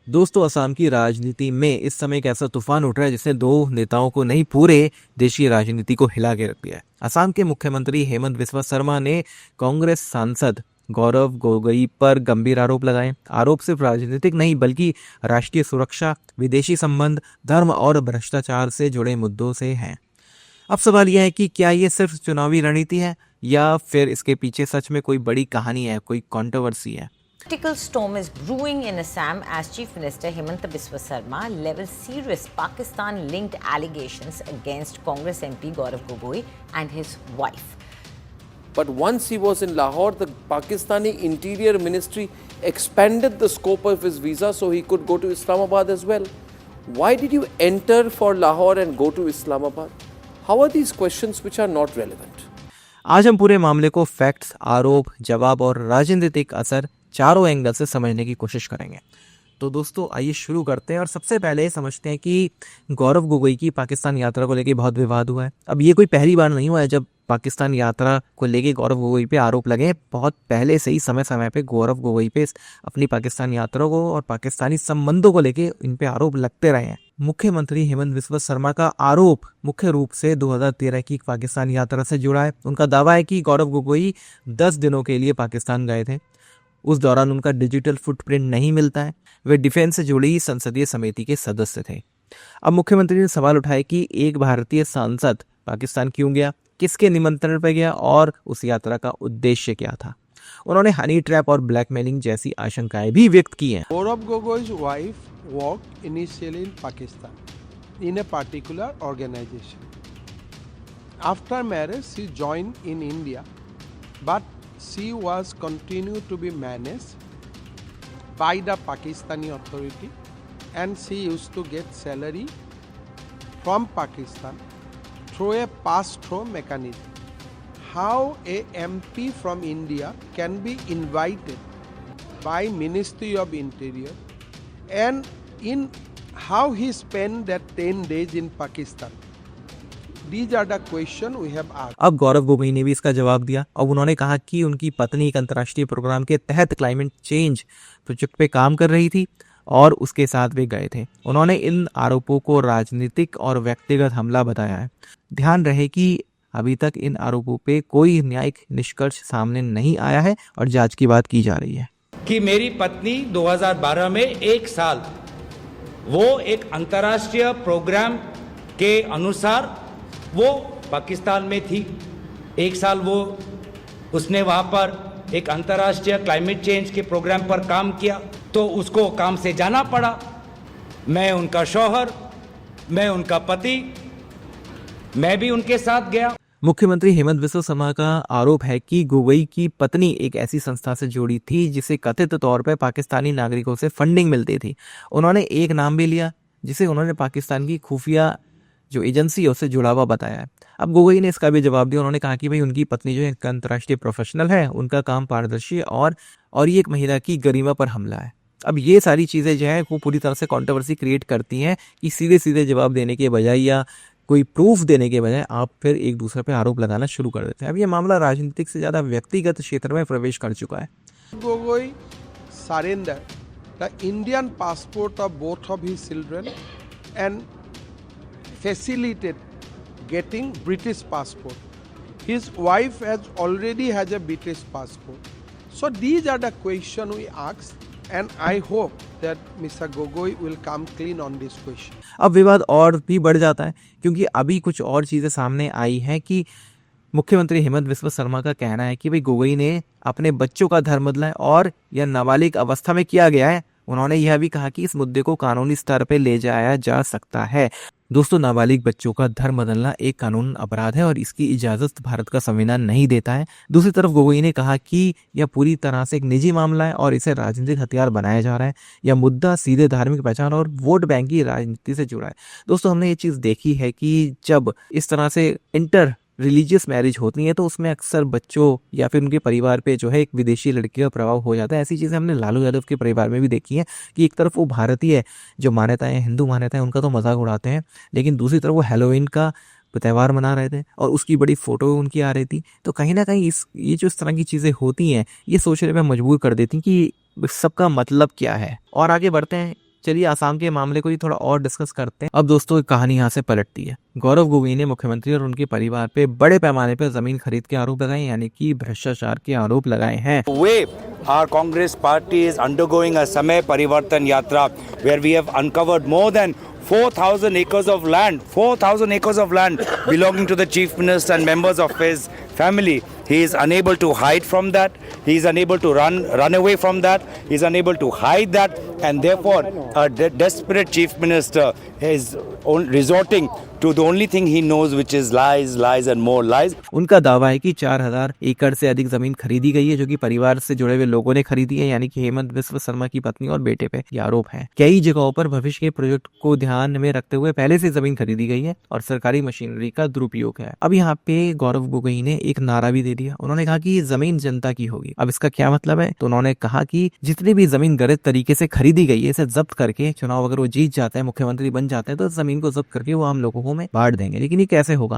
दोस्तों, असम की राजनीति में इस समय एक ऐसा तूफान उठ रहा है जिसने दो नेताओं को नहीं, पूरे देश की राजनीति को हिला के रख दिया है। असम के मुख्यमंत्री हेमंत बिस्वा शर्मा ने कांग्रेस सांसद गौरव गोगोई पर गंभीर आरोप लगाए। आरोप सिर्फ राजनीतिक नहीं बल्कि राष्ट्रीय सुरक्षा, विदेशी संबंध, धर्म और भ्रष्टाचार से जुड़े मुद्दों से हैं। अब सवाल यह है कि क्या ये सिर्फ चुनावी रणनीति है या फिर इसके पीछे सच में कोई बड़ी कहानी है, कोई कंट्रोवर्सी है। Political storm is brewing in Assam as Chief Minister Hemanta Biswa Sarma levels serious Pakistan-linked allegations against Congress MP Gaurav Gogoi and his wife. But once he was in Lahore, the Pakistani Interior Ministry expanded the scope of his visa so he could go to Islamabad as well. Why did you enter for Lahore and go to Islamabad? How are these questions which are not relevant? आज हम पूरे मामले को facts, आरोप, जवाब और राजनीतिक असर चारों एंगल से समझने की कोशिश करेंगे। तो दोस्तों, आइए शुरू करते हैं और सबसे पहले समझते हैं कि गौरव गोगोई की पाकिस्तान यात्रा को लेकर बहुत विवाद हुआ है। अब ये कोई पहली बार नहीं हुआ है जब पाकिस्तान यात्रा को लेके गौरव गोगोई पे आरोप लगे। बहुत पहले से ही समय समय पे गौरव गोगोई पे अपनी पाकिस्तान यात्रा को और पाकिस्तानी संबंधों को लेके इन पे आरोप लगते रहे हैं। मुख्यमंत्री हेमंत बिस्वा शर्मा का आरोप मुख्य रूप से 2013 की पाकिस्तान यात्रा से जुड़ा है। उनका दावा है कि गौरव गोगोई 10 दिनों के लिए पाकिस्तान गए थे। उस दौरान उनका डिजिटल फुटप्रिंट नहीं मिलता है। वे डिफेंस से जुड़ी संसदीय समिति के सदस्य थे। अब मुख्यमंत्री ने सवाल उठाया कि एक भारतीय सांसद पाकिस्तान क्यों गया, किसके निमंत्रण पर गया और उस यात्रा का उद्देश्य क्या था। उन्होंने हनी ट्रैप और ब्लैकमेलिंग जैसी आशंकाएं भी व्यक्त की हैं। Gaurav Gogoi's wife worked initially in Pakistan in a particular organization. After marriage, she joined in India, but she was continued to be managed by the Pakistani authority, and she used to get salary from Pakistan through a pass-through mechanism. How a MP from India can be invited by Ministry of Interior, and in how he spent that 10 days in Pakistan. These are the question we have asked. अब गौरव गोगोई ने भी इसका जवाब दिया। अब उन्होंने कहा कि उनकी पत्नी एक अंतर्राष्ट्रीय प्रोग्राम के तहत क्लाइमेट चेंज प्रोजेक्ट पे काम कर रही थी और उसके साथ वे गए थे। उन्होंने इन आरोपों को राजनीतिक और व्यक्तिगत हमला बताया है। ध्यान रहे कि अभी तक इन आरोपों पे कोई न्यायिक निष्कर्ष सामने नहीं आया है और जांच की बात की जा रही है कि मेरी पत्नी 2012 में एक साल वो एक अंतर्राष्ट्रीय प्रोग्राम के अनुसार वो पाकिस्तान में थी। एक साल वो उसने वहाँ पर एक अंतर्राष्ट्रीय क्लाइमेट चेंज के प्रोग्राम पर काम किया, तो उसको काम से जाना पड़ा। मैं उनका शौहर, मैं उनका पति, मैं भी उनके साथ गया। मुख्यमंत्री हेमंत बिस्वा शर्मा का आरोप है कि गोगोई की पत्नी एक ऐसी संस्था से जुड़ी थी जिसे कथित तौर पर पाकिस्तानी नागरिकों से फंडिंग मिलती थी। उन्होंने एक नाम भी लिया जिसे उन्होंने पाकिस्तान की खुफिया जो एजेंसी है उससे जुड़ा हुआ बताया है। अब गोगोई ने इसका भी जवाब दिया। उन्होंने कहा कि भाई उनकी पत्नी जो है एक अंतर्राष्ट्रीय प्रोफेशनल है, उनका काम पारदर्शी है और ये एक महिला की गरिमा पर हमला है। अब ये सारी चीज़ें जो है वो पूरी तरह से कंट्रोवर्सी क्रिएट करती हैं कि सीधे सीधे जवाब देने के बजाय या कोई प्रूफ देने के बजाय आप फिर एक दूसरे पे आरोप लगाना शुरू कर देते हैं। अब ये मामला राजनीतिक से ज़्यादा व्यक्तिगत क्षेत्र में प्रवेश कर चुका है। Gogoi surrendered the Indian passport of both of his children and facilitated getting British passport. His wife already has a British passport. So these are the questions we asked, and I hope that Mr. Gogoi will come clean on this question. अब विवाद और भी बढ़ जाता है क्योंकि अभी कुछ और चीज़ें सामने आई हैं कि मुख्यमंत्री हेमंत बिस्वा शर्मा का कहना है कि भाई गोगोई ने अपने बच्चों का धर्म बदला है और यह नाबालिग अवस्था में किया गया है। उन्होंने यह भी कहा कि इस मुद्दे को कानूनी स्तर पर ले जाया जा सकता है। दोस्तों, नाबालिग बच्चों का धर्म बदलना एक कानून अपराध है और इसकी इजाज़त भारत का संविधान नहीं देता है। दूसरी तरफ गोगोई ने कहा कि यह पूरी तरह से एक निजी मामला है और इसे राजनीतिक हथियार बनाया जा रहा है। यह मुद्दा सीधे धार्मिक पहचान और वोट बैंक की राजनीति से जुड़ा है। दोस्तों, हमने ये चीज़ देखी है कि जब इस तरह से इंटर रिलीजियस मैरिज होती है तो उसमें अक्सर बच्चों या फिर उनके परिवार पे जो है एक विदेशी लड़की का प्रभाव हो जाता है। ऐसी चीज़ें हमने लालू यादव के परिवार में भी देखी हैं कि एक तरफ वो भारतीय जो मान्यताएं, हिंदू मान्यताएं, उनका तो मजाक उड़ाते हैं, लेकिन दूसरी तरफ वो हैलोवीन का त्यौहार मना रहे थे और उसकी बड़ी फोटो उनकी आ रही थी। तो कहीं ना कहीं ये जो इस तरह की चीज़ें होती हैं ये सोचने में मजबूर कर देती कि सबका मतलब क्या है। और आगे बढ़ते हैं, चलिए आसाम के मामले को ही थोड़ा और डिस्कस करते हैं। अब दोस्तों कहानी यहाँ से पलटती है। गौरव गोगोई ने मुख्यमंत्री और उनके परिवार पे बड़े पैमाने पर जमीन खरीद के आरोप लगाए, यानी कि भ्रष्टाचार के आरोप लगाए हैं। way our Congress party is undergoing a Samay Parivartan Yatra, where we have uncovered more than 4,000 acres of land, 4,000 acres of land belonging to the Chief Minister and members of his family. He is unable to hide from that. He is unable to run away from that. He is unable to hide that, and therefore a desperate Chief Minister is resorting to the only thing he knows, which is lies, lies and more lies. उनका दावा है कि 4,000 एकड़ से अधिक जमीन खरीदी गई है, जो कि परिवार से जुड़े हुए लोगों ने खरीदी है, यानी कि हेमंत बिस्वा शर्मा की पत्नी और बेटे पे ये आरोप है। कई जगहों पर भविष्य के प्रोजेक्ट को ध्यान में रखते हुए पहले से जमीन खरीदी गई है और सरकारी मशीनरी का दुरुपयोग है। अब यहाँ पे गौरव गोगोई ने एक नारा भी दे दिया। उन्होंने कहा कि ये जमीन जनता की होगी। अब इसका क्या मतलब है? तो उन्होंने कहा कि जितनी भी जमीन गलत तरीके से खरीदी गई है, इसे जब्त करके चुनाव अगर वो जीत जाता है, मुख्यमंत्री बन जाते हैं, तो जमीन को जब्त करके वो हम लोगों को में बांट देंगे। लेकिन ये कैसे होगा?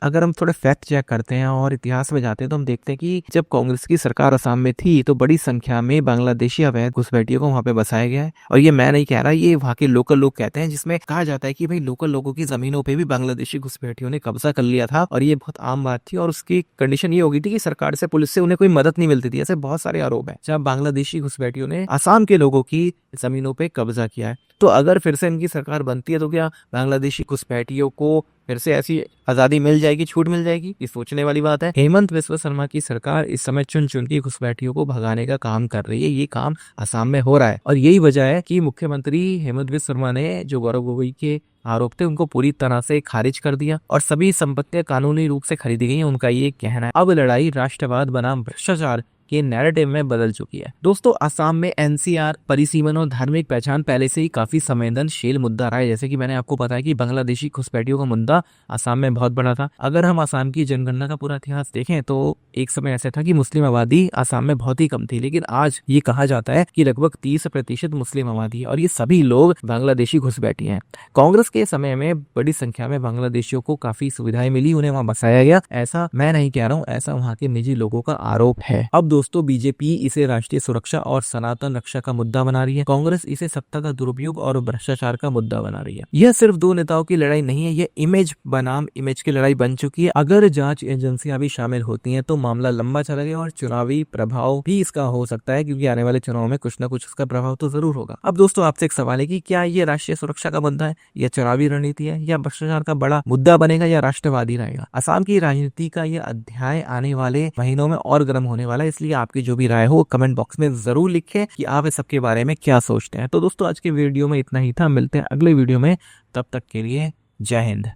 अगर हम थोड़े फैक्ट चेक करते हैं और इतिहास में जाते हैं तो हम देखते हैं कि जब कांग्रेस की सरकार असम में थी तो बड़ी संख्या में बांग्लादेशी अवैध घुसपैठियों को वहां पे बसाया गया है। और ये मैं नहीं कह रहा, ये वहां के लोकल लोग कहते हैं, जिसमें कहा जाता है कि भाई लोकल लोगों की जमीनों पे भी बांग्लादेशी घुसपैठियों ने कब्जा कर लिया था और ये बहुत आम बात थी। और उसकी कंडीशन ये हो गई थी कि सरकार से, पुलिस से उन्हें कोई मदद नहीं मिलती थी। ऐसे बहुत सारे आरोप है जब बांग्लादेशी घुसपैठियों ने असम के लोगों की जमीनों पे कब्जा किया है। तो अगर फिर से इनकी सरकार बनती है तो क्या बांग्लादेशी घुसपैठियों को फिर से ऐसी आजादी मिल जाएगी, छूट मिल जाएगी? ये सोचने वाली बात है। हेमंत बिस्वा शर्मा की सरकार इस समय चुन चुन के घुसपैठियों को भगाने का काम कर रही है। ये काम असम में हो रहा है और यही वजह है कि मुख्यमंत्री हेमंत बिस्वा शर्मा ने जो गौरव गोगोई के आरोप थे उनको पूरी तरह से खारिज कर दिया और सभी संपत्तियां कानूनी रूप से खरीदी गई हैं, उनका ये कहना है। अब लड़ाई राष्ट्रवाद बनाम भ्रष्टाचार के नैरेटिव में बदल चुकी है। दोस्तों असम में एनसीआर, परिसीमन और धार्मिक पहचान पहले से ही काफी संवेदनशील मुद्दा रहा है। जैसे कि मैंने आपको बताया कि बांग्लादेशी घुसपैठियों का मुद्दा असम में बहुत बड़ा था। अगर हम असम की जनगणना का पूरा इतिहास देखें तो एक समय ऐसा था कि मुस्लिम आबादी असम में बहुत ही कम थी, लेकिन आज ये कहा जाता है कि लगभग 30% मुस्लिम आबादी है और ये सभी लोग बांग्लादेशी घुसपैठी हैं। कांग्रेस के समय में बड़ी संख्या में बांग्लादेशियों को काफी सुविधाएं मिली, उन्हें वहां बसाया गया। ऐसा मैं नहीं कह रहा हूँ, ऐसा वहां के निजी लोगों का आरोप है। अब दोस्तों बीजेपी इसे राष्ट्रीय सुरक्षा और सनातन रक्षा का मुद्दा बना रही है, कांग्रेस इसे सत्ता का दुरुपयोग और भ्रष्टाचार का मुद्दा बना रही है। यह सिर्फ दो नेताओं की लड़ाई नहीं है, यह इमेज बनाम इमेज की लड़ाई बन चुकी है। अगर जांच एजेंसियां भी शामिल होती हैं तो मामला लंबा चलेगा और चुनावी प्रभाव भी इसका हो सकता है, क्योंकि आने वाले चुनाव में कुछ ना कुछ इसका प्रभाव तो जरूर होगा। अब दोस्तों आपसे एक सवाल है कि क्या ये राष्ट्रीय सुरक्षा का मुद्दा है या चुनावी रणनीति है या भ्रष्टाचार का बड़ा मुद्दा बनेगा या राष्ट्रवादी रहेगा? असम की राजनीति का यह अध्याय आने वाले महीनों में और गर्म होने वाला है, इसलिए आपकी जो भी राय हो कमेंट बॉक्स में जरूर लिखें कि आप इस सब के बारे में क्या सोचते हैं। तो दोस्तों आज के वीडियो में इतना ही था, मिलते हैं अगले वीडियो में, तब तक के लिए जय हिंद।